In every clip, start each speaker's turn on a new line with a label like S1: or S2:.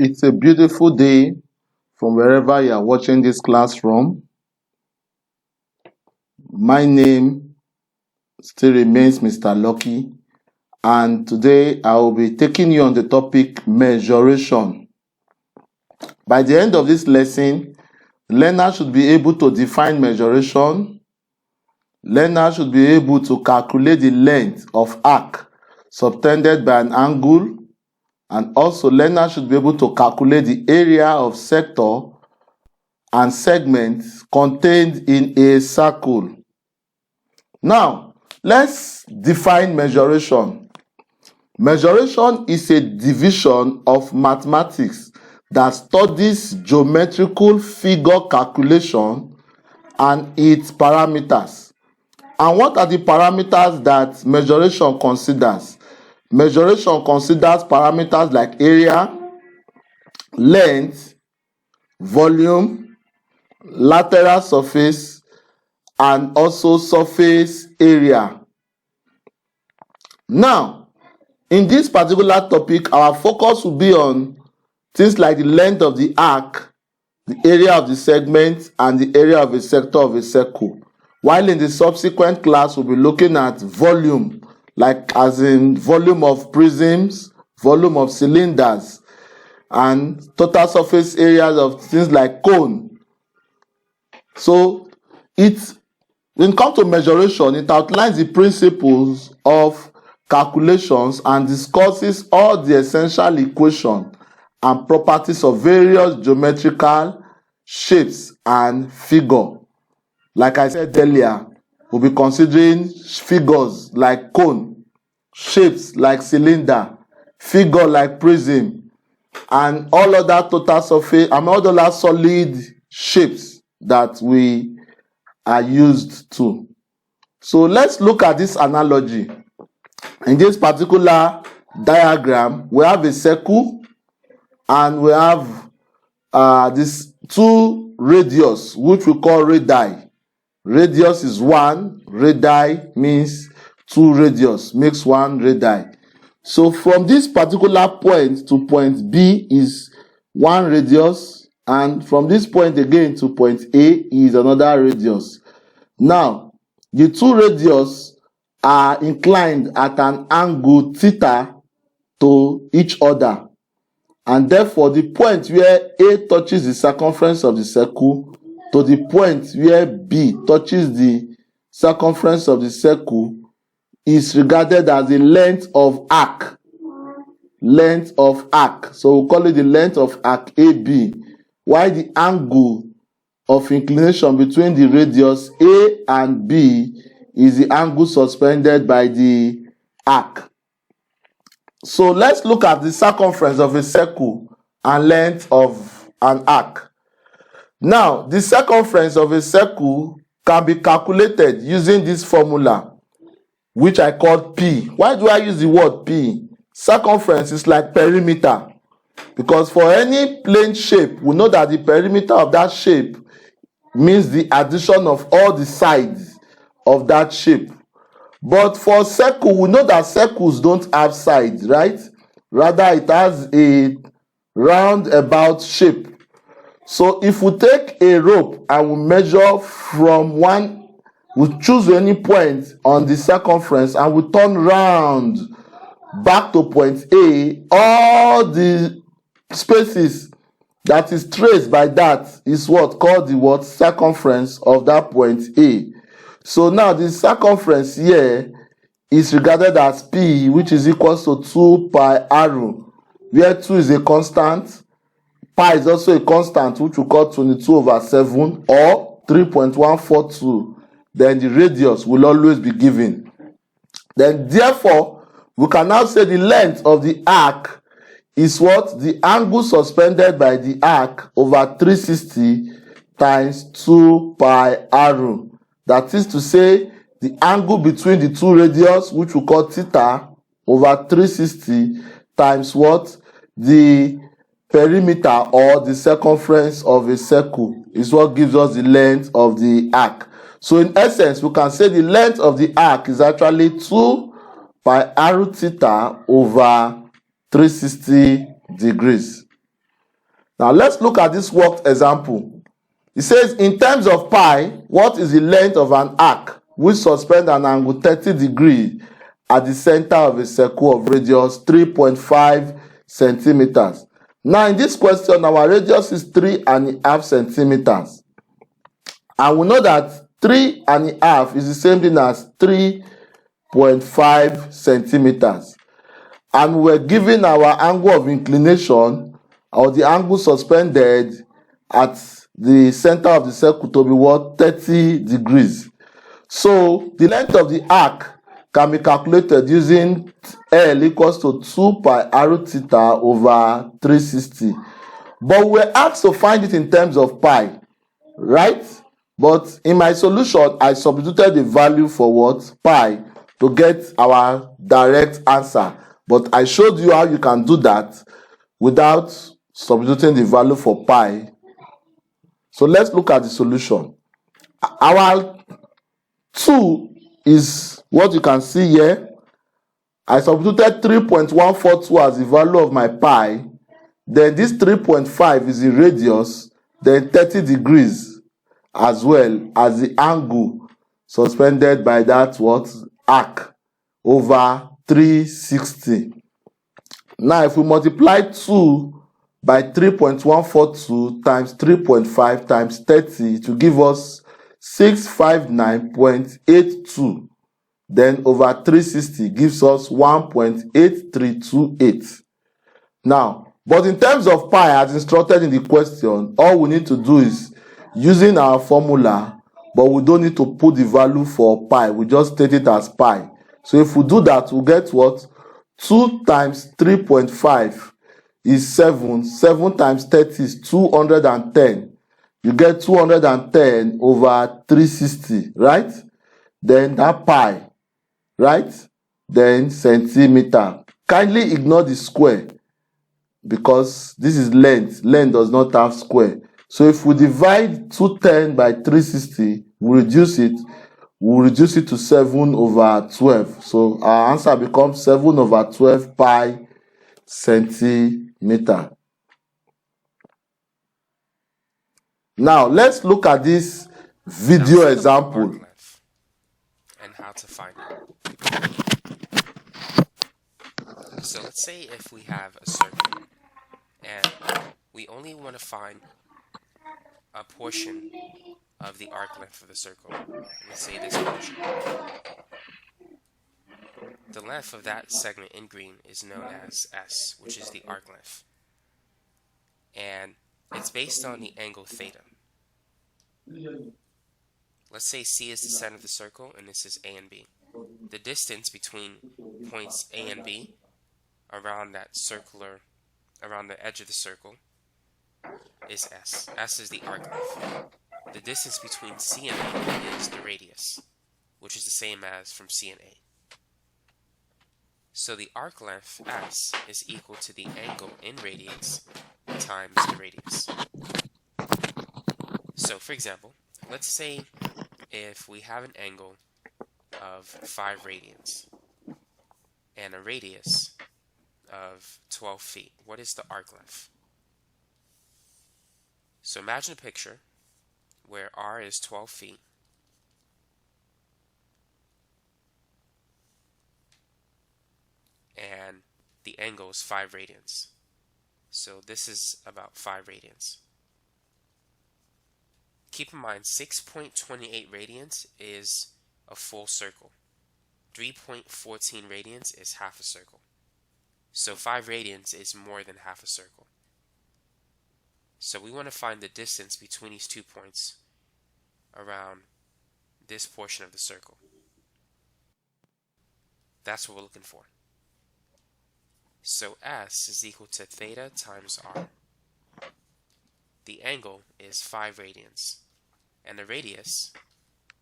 S1: It's a beautiful day from wherever you are watching this class from. My name still remains Mr. Lucky, and today I will be taking you on the topic mensuration. By the end of this lesson, learner should be able to define mensuration. Learner should be able to calculate the length of arc subtended by an angle, and also learner should be able to calculate the area of sector and segments contained in a circle. Now, let's define mensuration. Mensuration is a division of mathematics that studies geometrical figure calculation and its parameters. And what are the parameters that mensuration considers? Mensuration considers parameters like area, length, volume, lateral surface, and also surface area. Now, in this particular topic, our focus will be on things like the length of the arc, the area of the segment, and the area of a sector of a circle. While in the subsequent class, we'll be looking at volume, like as in volume of prisms, volume of cylinders, and total surface areas of things like cone. So when it comes to mensuration, it outlines the principles of calculations and discusses all the essential equations and properties of various geometrical shapes and figure. Like I said earlier, we'll be considering figures like cone, shapes like cylinder, figure like prism, and all other total surface and all other solid shapes that we are used to. So let's look at this analogy. In this particular diagram, we have a circle and we have these two radius, which we call radii. Radius is 1, radii means 2 radius, makes 1 radii. So from this particular point to point B is 1 radius, and from this point again to point A is another radius. Now, the two radius are inclined at an angle theta to each other, and therefore the point where A touches the circumference of the circle to the point where B touches the circumference of the circle is regarded as the length of arc. Length of arc. So we'll call it the length of arc AB. While the angle of inclination between the radius A and B is the angle suspended by the arc. So let's look at the circumference of a circle and length of an arc. Now, the circumference of a circle can be calculated using this formula, which I call P. Why do I use the word P? Circumference is like perimeter, because for any plane shape, we know that the perimeter of that shape means the addition of all the sides of that shape. But for circle, we know that circles don't have sides, right? Rather, it has a roundabout shape. So if we take a rope and we measure from we choose any point on the circumference and we turn round back to point A, all the spaces that is traced by that is what called the circumference of that point A. So now the circumference here is regarded as P, which is equal to 2 pi r, where 2 is a constant. Pi is also a constant, which we call 22/7 or 3.142. Then the radius will always be given. Then therefore, we can now say the length of the arc is what? The angle suspended by the arc over 360 times 2 pi r. That is to say, the angle between the two radius, which we call theta, over 360 times what? The perimeter or the circumference of a circle is what gives us the length of the arc. So in essence, we can say the length of the arc is actually 2 pi r theta over 360 degrees. Now let's look at this worked example. It says in terms of pi, what is the length of an arc which suspends an angle 30 degrees at the center of a circle of radius 3.5 centimeters? Now in this question, our radius is 3.5 centimeters. And we know that 3.5 is the same thing as 3.5 centimeters. And we're given our angle of inclination, or the angle suspended at the center of the circle to be what? 30 degrees. So the length of the arc can be calculated using L equals to 2 pi r theta over 360. But we're asked to find it in terms of pi, right? But in my solution, I substituted the value for what? Pi, to get our direct answer. But I showed you how you can do that without substituting the value for pi. So let's look at the solution. Our 2 is what you can see here. I substituted 3.142 as the value of my pi. Then this 3.5 is the radius. Then 30 degrees as well as the angle suspended by that what? Arc over 360. Now if we multiply 2 by 3.142 times 3.5 times 30 to give us 659.82. Then over 360 gives us 1.8328. Now, but in terms of pi as instructed in the question, all we need to do is using our formula, but we don't need to put the value for pi. We just state it as pi. So if we do that, we'll get what? 2 times 3.5 is 7. 7 times 30 is 210. You get 210 over 360, right? Then that pi, right? Then centimeter. Kindly ignore the square because this is length. Length does not have square. So if we divide 210 by 360, we reduce it. We'll reduce it to 7 over 12. So our answer becomes 7 over 12 pi centimeter. Now let's look at this video example.
S2: And how to find it. So let's say if we have a circle and we only want to find a portion of the arc length of the circle. Let's say this portion. The length of that segment in green is known as S, which is the arc length. And it's based on the angle theta. Let's say C is the center of the circle and this is A and B. The distance between points A and B around that around the edge of the circle is S. S is the arc length. The distance between C and A is the radius, which is the same as from C and A. So the arc length S is equal to the angle in radians times the radius. So for example, let's say if we have an angle of 5 radians and a radius of 12 feet, what is the arc length? So imagine a picture where R is 12 feet and the angle is 5 radians. So this is about 5 radians. Keep in mind 6.28 radians is a full circle. 3.14 radians is half a circle. So 5 radians is more than half a circle. So we want to find the distance between these 2 points around this portion of the circle. That's what we're looking for. So S is equal to theta times R. The angle is 5 radians, and the radius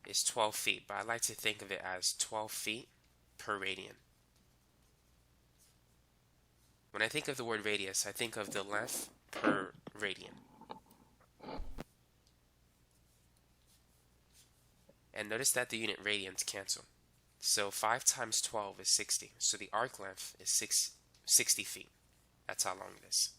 S2: is 12 feet, but I like to think of it as 12 feet per radian. When I think of the word radius, I think of the length per radian. And notice that the unit radians cancel. So 5 times 12 is 60. So the arc length is 60 feet. That's how long it is.